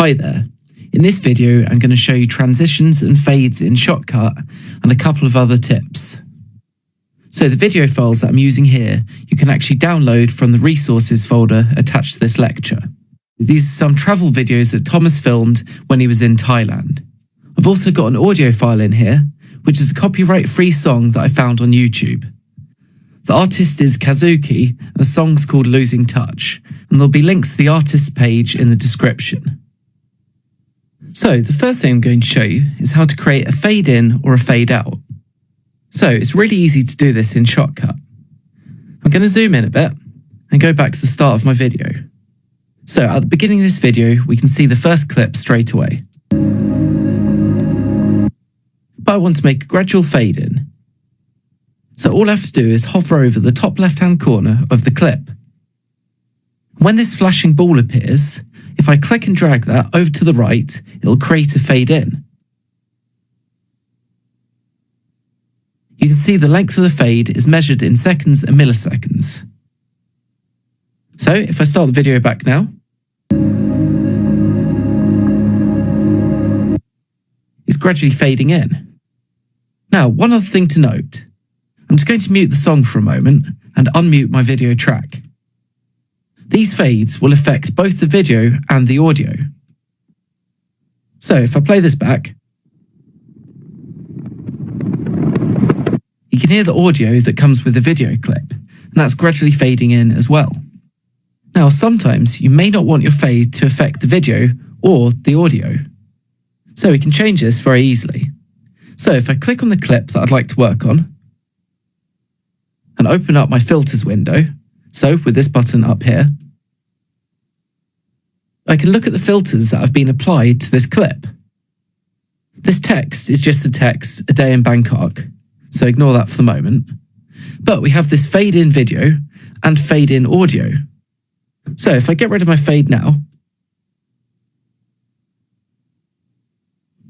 Hi there. In this video, I'm going to show you transitions and fades in Shotcut and a couple of other tips. So the video files that I'm using here, you can actually download from the resources folder attached to this lecture. These are some travel videos that Thomas filmed when he was in Thailand. I've also got an audio file in here, which is a copyright-free song that I found on YouTube. The artist is Kazuki, and the song's called Losing Touch, and there'll be links to the artist's page in the description. So the first thing I'm going to show you is how to create a fade in or a fade out. So it's really easy to do this in Shotcut. I'm going to zoom in a bit and go back to the start of my video. So at the beginning of this video, we can see the first clip straight away. But I want to make a gradual fade in. So all I have to do is hover over the top left-hand corner of the clip. When this flashing ball appears, if I click and drag that over to the right, it'll create a fade in. You can see the length of the fade is measured in seconds and milliseconds. So if I start the video back now, it's gradually fading in. Now, one other thing to note. I'm just going to mute the song for a moment and unmute my video track. These fades will affect both the video and the audio. So if I play this back, you can hear the audio that comes with the video clip, and that's gradually fading in as well. Now, sometimes you may not want your fade to affect the video or the audio. So we can change this very easily. So if I click on the clip that I'd like to work on, and open up my filters window, so with this button up here, I can look at the filters that have been applied to this clip. This text is just the text, "A Day in Bangkok," so ignore that for the moment. But we have this fade in video and fade in audio. So if I get rid of my fade now,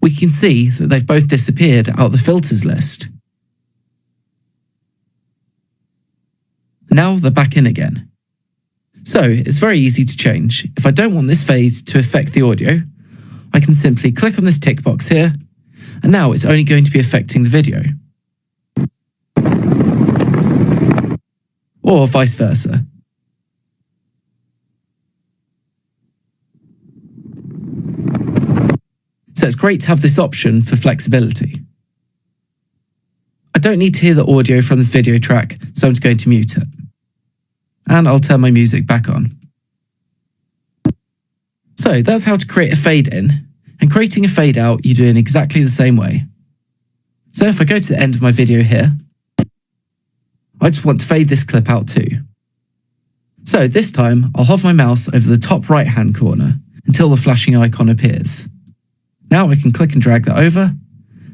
we can see that they've both disappeared out of the filters list. Now they're back in again. So it's very easy to change. If I don't want this fade to affect the audio, I can simply click on this tick box here, and now it's only going to be affecting the video. Or vice versa. So it's great to have this option for flexibility. I don't need to hear the audio from this video track, so I'm just going to mute it. And I'll turn my music back on. So that's how to create a fade in, and creating a fade out you do in exactly the same way. So if I go to the end of my video here, I just want to fade this clip out too. So this time I'll hover my mouse over the top right hand corner until the flashing icon appears. Now I can click and drag that over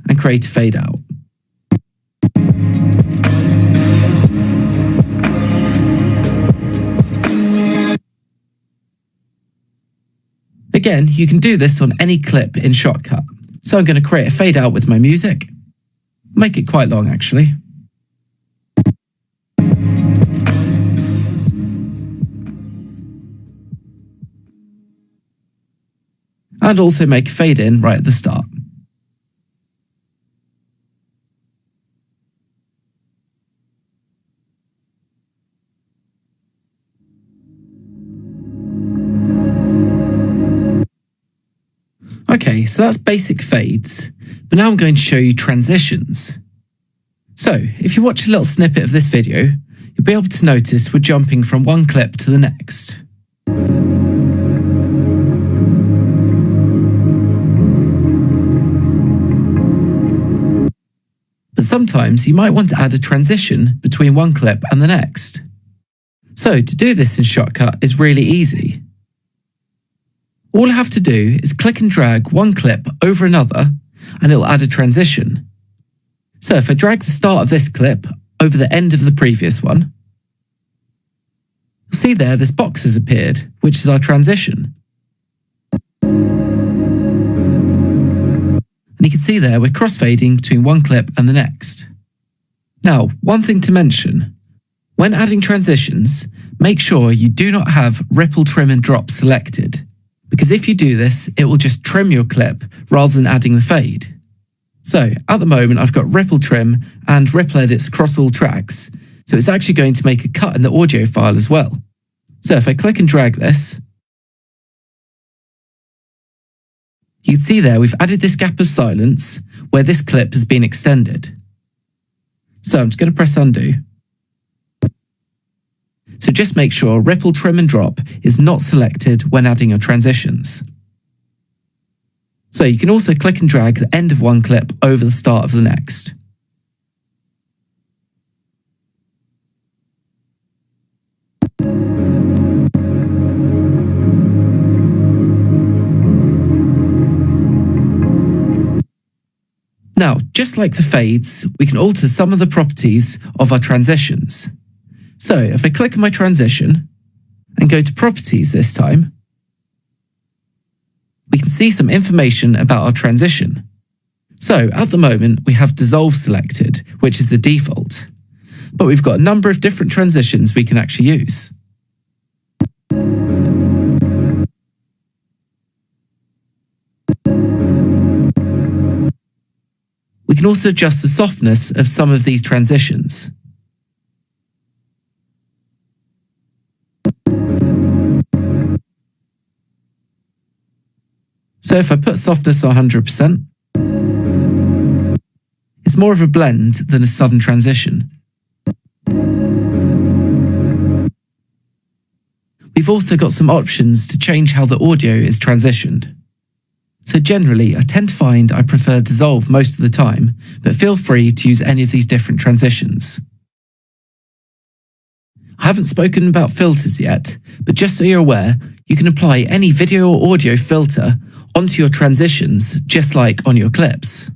and create a fade out. Again, you can do this on any clip in Shotcut. So I'm going to create a fade out with my music. Make it quite long actually. And also make a fade in right at the start. Okay, so that's basic fades, but now I'm going to show you transitions. So, if you watch a little snippet of this video, you'll be able to notice we're jumping from one clip to the next. But sometimes you might want to add a transition between one clip and the next. So to do this in Shotcut is really easy. All I have to do is click and drag one clip over another and it'll add a transition. So if I drag the start of this clip over the end of the previous one, you'll see there this box has appeared, which is our transition. And you can see there we're crossfading between one clip and the next. Now, one thing to mention, when adding transitions, make sure you do not have ripple, trim and drop selected. because if you do this, it will just trim your clip rather than adding the fade. So at the moment, I've got ripple trim and ripple edits across all tracks, so it's actually going to make a cut in the audio file as well. So if I click and drag this, you can see there we've added this gap of silence where this clip has been extended. So I'm just going to press undo. So just make sure ripple, trim and drop is not selected when adding your transitions. So you can also click and drag the end of one clip over the start of the next. Now, just like the fades, we can alter some of the properties of our transitions. So if I click on my transition and go to properties this time, we can see some information about our transition. So at the moment, we have dissolve selected, which is the default, but we've got a number of different transitions we can actually use. We can also adjust the softness of some of these transitions. So if I put softness on 100%, it's more of a blend than a sudden transition. We've also got some options to change how the audio is transitioned. So generally, I tend to find I prefer dissolve most of the time, but feel free to use any of these different transitions. I haven't spoken about filters yet, but just so you're aware, you can apply any video or audio filter onto your transitions, just like on your clips.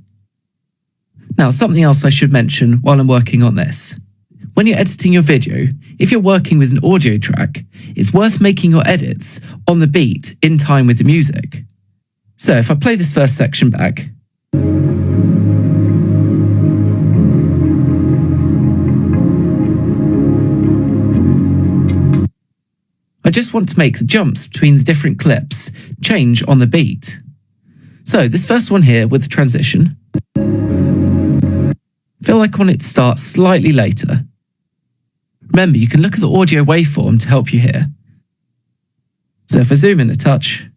Now, something else I should mention while I'm working on this. When you're editing your video, if you're working with an audio track, it's worth making your edits on the beat in time with the music. So if I play this first section back, I just want to make the jumps between the different clips change on the beat. So this first one here with the transition, I feel like I want it to start slightly later. Remember, you can look at the audio waveform to help you here. So if I zoom in a touch,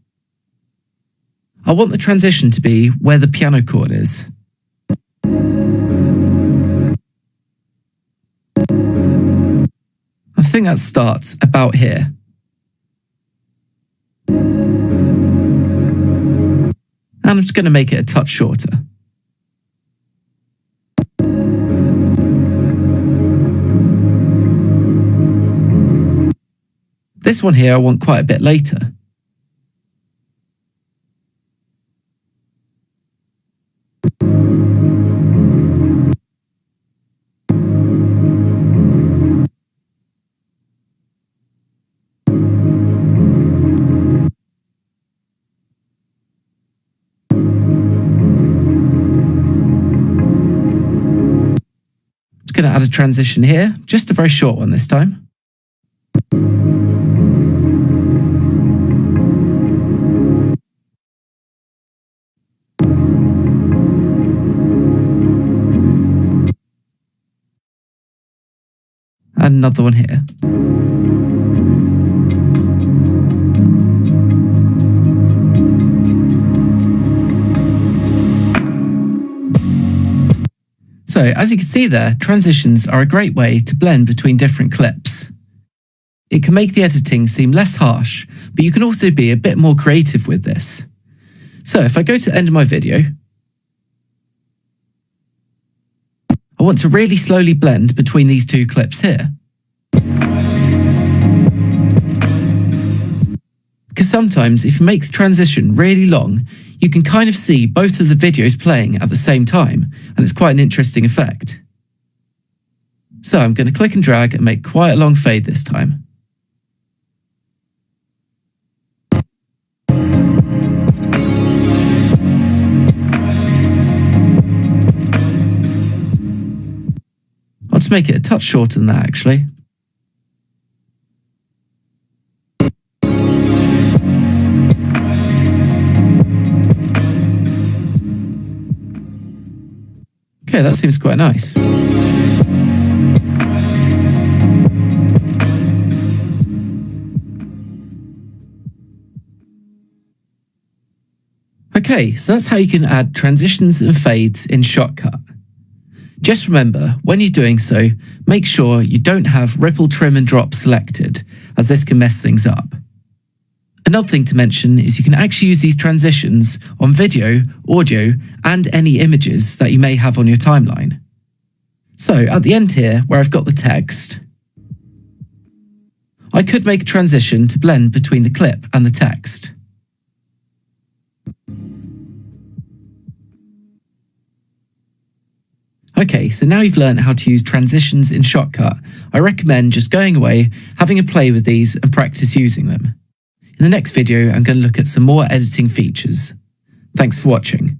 I want the transition to be where the piano chord is. I think that starts about here. And I'm just going to make it a touch shorter. This one here I want quite a bit later. Going to add a transition here, just a very short one this time. And another one here. So, as you can see there, transitions are a great way to blend between different clips. It can make the editing seem less harsh, but you can also be a bit more creative with this. So, if I go to the end of my video, I want to really slowly blend between these two clips here. Because sometimes if you make the transition really long, you can kind of see both of the videos playing at the same time, and it's quite an interesting effect. So I'm going to click and drag and make quite a long fade this time. I'll just make it a touch shorter than that actually. Okay, that seems quite nice. Okay, so that's how you can add transitions and fades in Shotcut. Just remember, when you're doing so, make sure you don't have ripple, trim and drop selected, as this can mess things up. Another thing to mention is you can actually use these transitions on video, audio, and any images that you may have on your timeline. So at the end here, where I've got the text, I could make a transition to blend between the clip and the text. Okay, so now you've learned how to use transitions in Shotcut, I recommend just going away, having a play with these and practice using them. In the next video, I'm going to look at some more editing features. Thanks for watching.